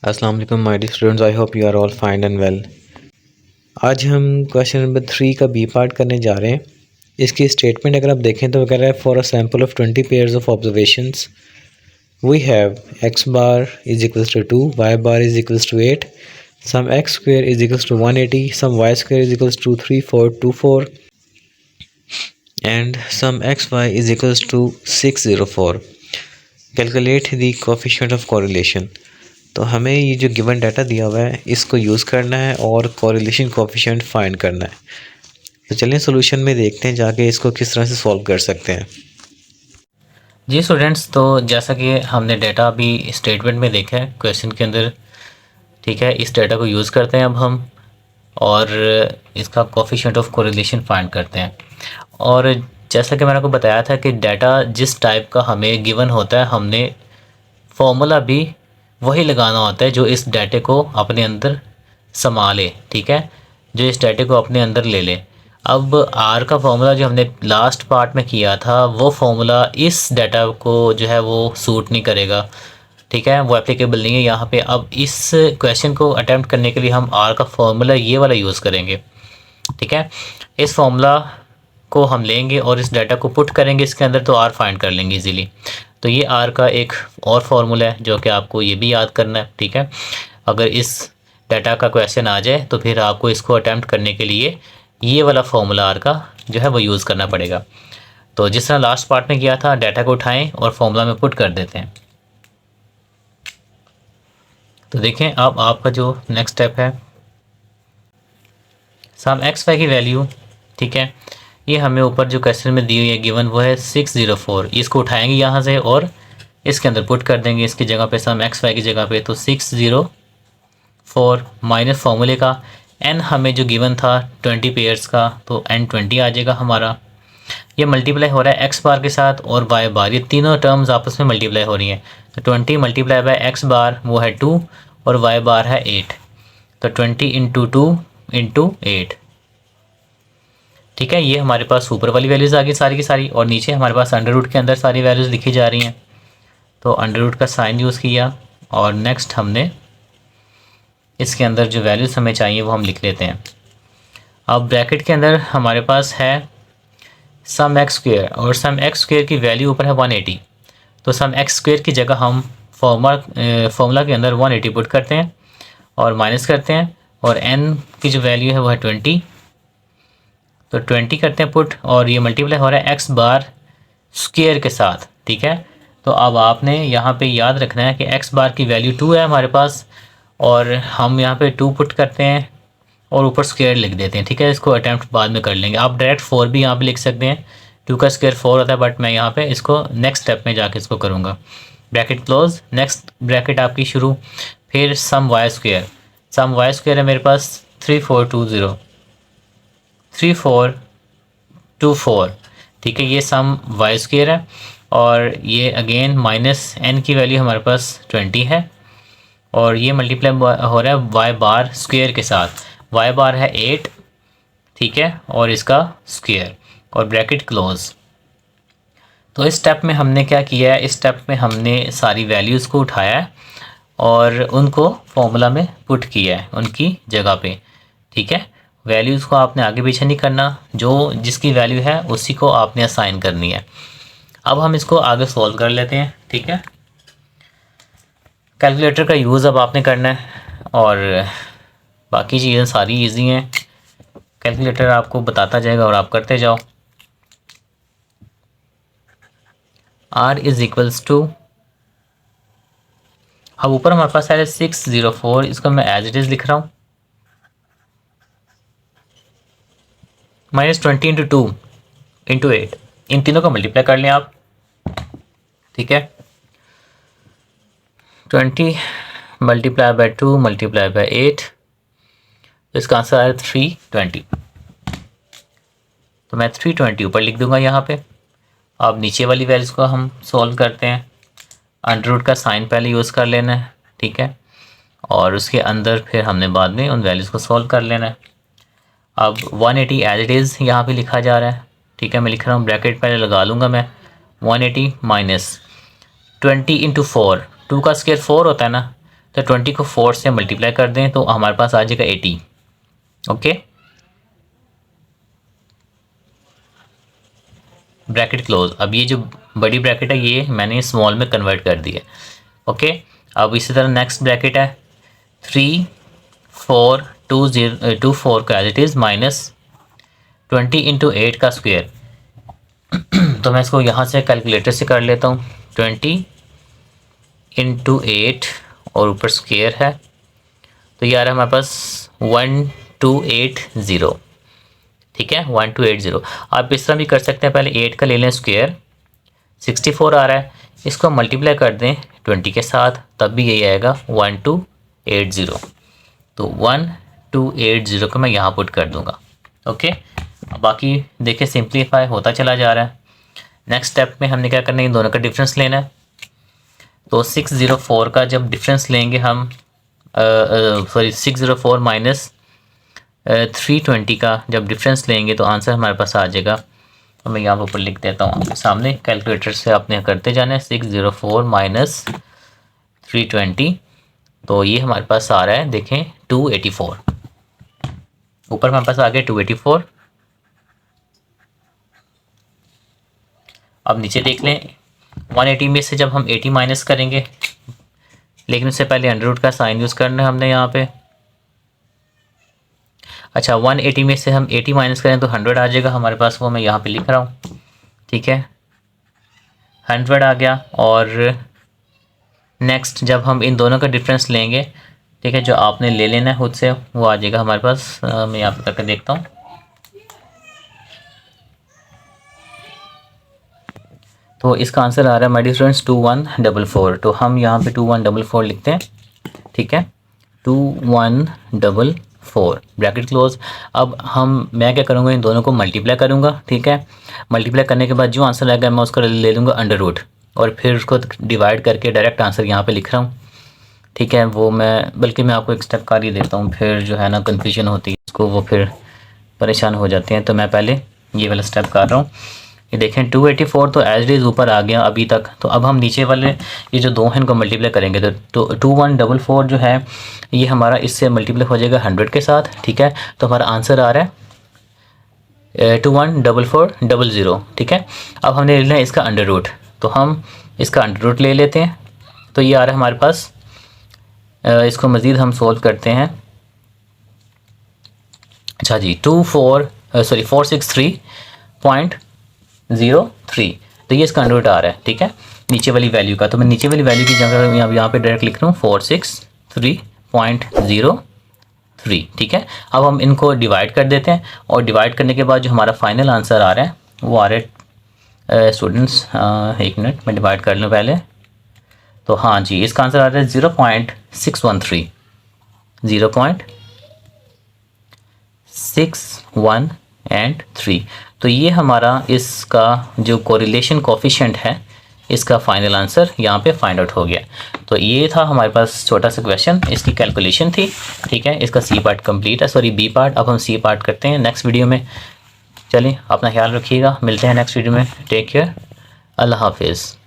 अस्सलाम वालेकुम my dear students, I hope you are all fine and well. आज हम क्वेश्चन नंबर 3 का बी पार्ट करने जा रहे हैं। इसकी स्टेटमेंट अगर आप देखें तो वगैरह है for a sample of 20 pairs of observations we have x bar is equals to 2, y bar is equals to 8, sum x square is equals to 180, sum y square is equals to 3424 and sum x y is equals to 604। Calculate the coefficient of correlation. तो हमें ये जो given data दिया हुआ है इसको use करना है और कोरिलेशन कोएफिशिएंट फाइंड करना है। तो चलिए सोल्यूशन में देखते हैं जाके इसको किस तरह से सॉल्व कर सकते हैं। जी स्टूडेंट्स, तो जैसा कि हमने डाटा अभी स्टेटमेंट में देखा है क्वेश्चन के अंदर, ठीक है। इस डाटा को यूज़ करते हैं अब हम और इसका कोएफिशिएंट ऑफ कोरिलेशन फाइंड करते हैं। और जैसा कि मैंने आपको बताया था कि डाटा जिस टाइप का हमें गिवन होता है हमने फॉर्मूला भी वही लगाना होता है जो इस डाटे को अपने अंदर समा ले, ठीक है, जो इस डाटे को अपने अंदर ले ले। अब आर का फॉर्मूला जो हमने लास्ट पार्ट में किया था वो फॉर्मूला इस डाटा को जो है वो सूट नहीं करेगा, ठीक है, वो एप्लीकेबल नहीं है यहाँ पे। अब इस क्वेश्चन को अटेम्प्ट करने के लिए हम आर का फॉर्मूला ये वाला यूज़ करेंगे, ठीक है। इस फॉर्मूला को हम लेंगे और इस डाटा को पुट करेंगे इसके अंदर, तो आर फाइंड कर लेंगे इजीली। तो ये आर का एक और फार्मूला है जो कि आपको ये भी याद करना है, ठीक है। अगर इस डाटा का क्वेश्चन आ जाए तो फिर आपको इसको अटैम्प्ट करने के लिए ये वाला फार्मूला आर का जो है वो यूज़ करना पड़ेगा। तो जिस तरह लास्ट पार्ट में किया था, डाटा को उठाएं और फॉर्मूला में पुट कर देते हैं। तो देखें अब आपका जो नेक्स्ट स्टेप है, सम एक्स वाई की वैल्यू, ठीक है, ये हमें ऊपर जो क्वेश्चन में दी हुई है गिवन वो है 604। इसको उठाएंगे यहाँ से और इसके अंदर पुट कर देंगे इसकी जगह पे, सम एक्स वाई की जगह पे। तो 604 माइनस फार्मूले का एन हमें जो गिवन था 20 पेयर्स का, तो एन 20 आ जाएगा हमारा। ये मल्टीप्लाई हो रहा है एक्स बार के साथ और वाई बार, ये तीनों टर्म्स आपस में मल्टीप्लाई हो रही हैं। तो 20 मल्टीप्लाई बाय एक्स बार वो है 2 और वाई बार है 8। तो 20 इंटू 2 इंटू 8, ठीक है। ये हमारे पास ऊपर वाली वैल्यूज़ आ गई सारी की सारी, और नीचे हमारे पास अंडर रूट के अंदर सारी वैल्यूज़ लिखी जा रही हैं। तो अंडर रूट का साइन यूज़ किया और नेक्स्ट हमने इसके अंदर जो वैल्यूज़ हमें चाहिए वो हम लिख लेते हैं। अब ब्रैकेट के अंदर हमारे पास है सम एक्स स्क्वेयर, और सम एक्स स्क्वेयर की वैल्यू ऊपर है 180। तो सम एक्स स्क्वेयर की जगह हम फॉर्मूला के अंदर 180 पुट करते हैं और माइनस करते हैं, और एन की जो वैल्यू है वो है 20। तो 20 करते हैं पुट, और ये मल्टीप्लाई हो रहा है एक्स बार स्क्वेयर के साथ, ठीक है। तो अब आपने यहाँ पे याद रखना है कि एक्स बार की वैल्यू 2 है हमारे पास, और हम यहाँ पे 2 पुट करते हैं और ऊपर स्क्वायर लिख देते हैं, ठीक है। इसको अटैम्प्ट बाद में कर लेंगे। आप डायरेक्ट 4 भी यहाँ पे लिख सकते हैं, 2 का स्क्वायर 4 होता है, बट मैं यहाँ पे इसको नेक्स्ट स्टेप में जाके इसको करूँगा। ब्रैकेट क्लोज, नेक्स्ट ब्रैकेट आपकी शुरू, फिर सम वाई स्क्वायर। सम वाई स्क्वायर है मेरे पास 3424, ठीक है। ये सम वाई स्क्वायर है, और ये अगेन माइनस एन की वैल्यू हमारे पास 20 है, और ये मल्टीप्लाई हो रहा है वाई बार स्क्वायर के साथ। वाई बार है 8, ठीक है, और इसका स्क्वायर, और ब्रैकेट क्लोज। तो इस स्टेप में हमने क्या किया है, इस स्टेप में हमने सारी वैल्यूज़ को उठाया है और उनको फॉर्मूला में पुट किया है उनकी जगह पे, ठीक है। वैल्यूज़ को आपने आगे पीछे नहीं करना, जो जिसकी वैल्यू है उसी को आपने असाइन करनी है। अब हम इसको आगे सॉल्व कर लेते हैं, ठीक है। कैलकुलेटर का यूज़ अब आपने करना है, और बाकी चीज़ें सारी इजी हैं। कैलकुलेटर आपको बताता जाएगा और आप करते जाओ। R इज़ इक्वल्स टू, अब ऊपर हमारे पास है 604, इसको मैं एज इट इज़ लिख रहा हूँ, -20 इंटू 2 इंटू 8, इन तीनों का मल्टीप्लाई कर लें आप, ठीक है। 20 मल्टीप्लाई बाय 2 मल्टीप्लाई बाय 8, तो इसका आंसर आया 320। तो मैं 320 ऊपर लिख दूंगा यहाँ पे। अब नीचे वाली वैल्यूज़ को हम सॉल्व करते हैं। अंडर रूट का साइन पहले यूज़ कर लेना है, ठीक है, और उसके अंदर फिर हमने बाद में उन वैल्यूज़ को सॉल्व कर लेना है। अब 180 एज इट इज़ यहाँ पे लिखा जा रहा है, ठीक है। मैं लिख रहा हूँ, ब्रैकेट पहले लगा लूँगा मैं, 180 माइनस 20 इंटू 4, 2 का स्क्वायर 4 होता है ना, तो 20 को 4 से मल्टीप्लाई कर दें तो हमारे पास आ जाएगा 80। Okay, bracket close. अब ये जो बड़ी ब्रैकेट है ये मैंने स्मॉल में कन्वर्ट कर दी है। ओके, अब इसी तरह नेक्स्ट ब्रैकेट है 3 4 2 4 का as it is minus 20 into 8 का स्क्वायर। तो मैं इसको यहाँ से कैलकुलेटर से कर लेता हूँ। 20 इंटू 8 और ऊपर स्क्वायर है तो ये आ रहा है हमारे पास 1280। ठीक है, 1280। आप इस तरह भी कर सकते हैं, पहले 8 का ले लें स्क्वायर, 64 आ रहा है, इसको मल्टीप्लाई कर दें 20 के साथ, तब भी यही आएगा 1280। तो 1280 को मैं यहाँ पुट कर दूंगा। ओके, अब बाकी देखिए सिंप्लीफाई होता चला जा रहा है। नेक्स्ट स्टेप में हमने क्या करना है, इन दोनों का डिफरेंस लेना है। तो 604 का जब डिफरेंस लेंगे हम, सॉरी 604 माइनस 320 का जब डिफरेंस लेंगे तो आंसर हमारे पास आ जाएगा। तो मैं यहाँ पर ऊपर लिख देता हूँ आपके सामने, कैलकुलेटर से आपने करते जाना है। 604 माइनस 320, तो ये हमारे पास आ रहा है, देखें 284। ऊपर हमारे पास आ गया 284। अब नीचे देख लें, 180 में से जब हम 80 माइनस करेंगे, लेकिन उससे पहले अंडर रूट का साइन यूज़ करना है हमने यहाँ पे। अच्छा, 180 में से हम 80 माइनस करें तो 100 आ जाएगा हमारे पास, वो मैं यहाँ पे लिख रहा हूँ। ठीक है, 100 आ गया। और नेक्स्ट जब हम इन दोनों का डिफरेंस लेंगे, ठीक है, जो आपने ले लेना है खुद से, वो आ जाएगा हमारे पास। मैं यहाँ पे करके देखता हूँ। तो इसका आंसर आ रहा है माय डियर स्टूडेंट्स 2144। तो हम यहाँ पे 2144 लिखते हैं। ठीक है, 2144 ब्रैकेट क्लोज। अब मैं क्या करूँगा, इन दोनों को मल्टीप्लाई करूँगा। ठीक है, मल्टीप्लाई करने के बाद जो आंसर आएगा मैं उसका ले लूँगा अंडर रूट, और फिर उसको डिवाइड करके डायरेक्ट आंसर यहाँ पे लिख रहा हूँ। ठीक है, वो बल्कि मैं आपको एक स्टेप कर ही देता हूँ, फिर जो है ना कन्फ्यूजन होती है उसको, वो फिर परेशान हो जाते हैं। तो मैं पहले ये वाला स्टेप कर रहा हूँ। ये देखें 284 तो एज इज ऊपर आ गया अभी तक। तो अब हम नीचे वाले ये जो दो हैं इनको मल्टीप्लाई करेंगे। तो 2144 जो है ये हमारा इससे मल्टीप्लाई हो जाएगा 100 के साथ। ठीक है, तो हमारा आंसर आ रहा है 214400। ठीक है, अब हमने ले लेना है इसका अंडर रूट, तो हम इसका अंडर रूट ले लेते हैं। तो ये आ रहा है हमारे पास, इसको मज़ीद हम सोल्व करते हैं। अच्छा जी, 463.03, तो ये इसका अंडर रूट आ रहा है। ठीक है, नीचे वाली वैल्यू का। तो मैं नीचे वाली वैल्यू की जगह यहाँ पे डायरेक्ट लिख रहा हूँ 463.03। ठीक है, अब हम इनको डिवाइड कर देते हैं, और डिवाइड करने के बाद जो हमारा फाइनल आंसर आ रहा है वो आ रहा है स्टूडेंट्स, एक मिनट मैं डिवाइड कर लूँ पहले। तो हाँ जी, इसका आंसर आ रहा है 0.613, 0.613। तो ये हमारा इसका जो कोरिलेशन कोफिशिएंट है, इसका फाइनल आंसर यहाँ पे फाइंड आउट हो गया। तो ये था हमारे पास छोटा सा क्वेश्चन, इसकी कैलकुलेशन थी। ठीक है, इसका सी पार्ट कंप्लीट है, सॉरी बी पार्ट। अब हम सी पार्ट करते हैं नेक्स्ट वीडियो में। चलिए, अपना ख्याल रखिएगा, मिलते हैं नेक्स्ट वीडियो में। टेक केयर, अल्लाह हाफिज़।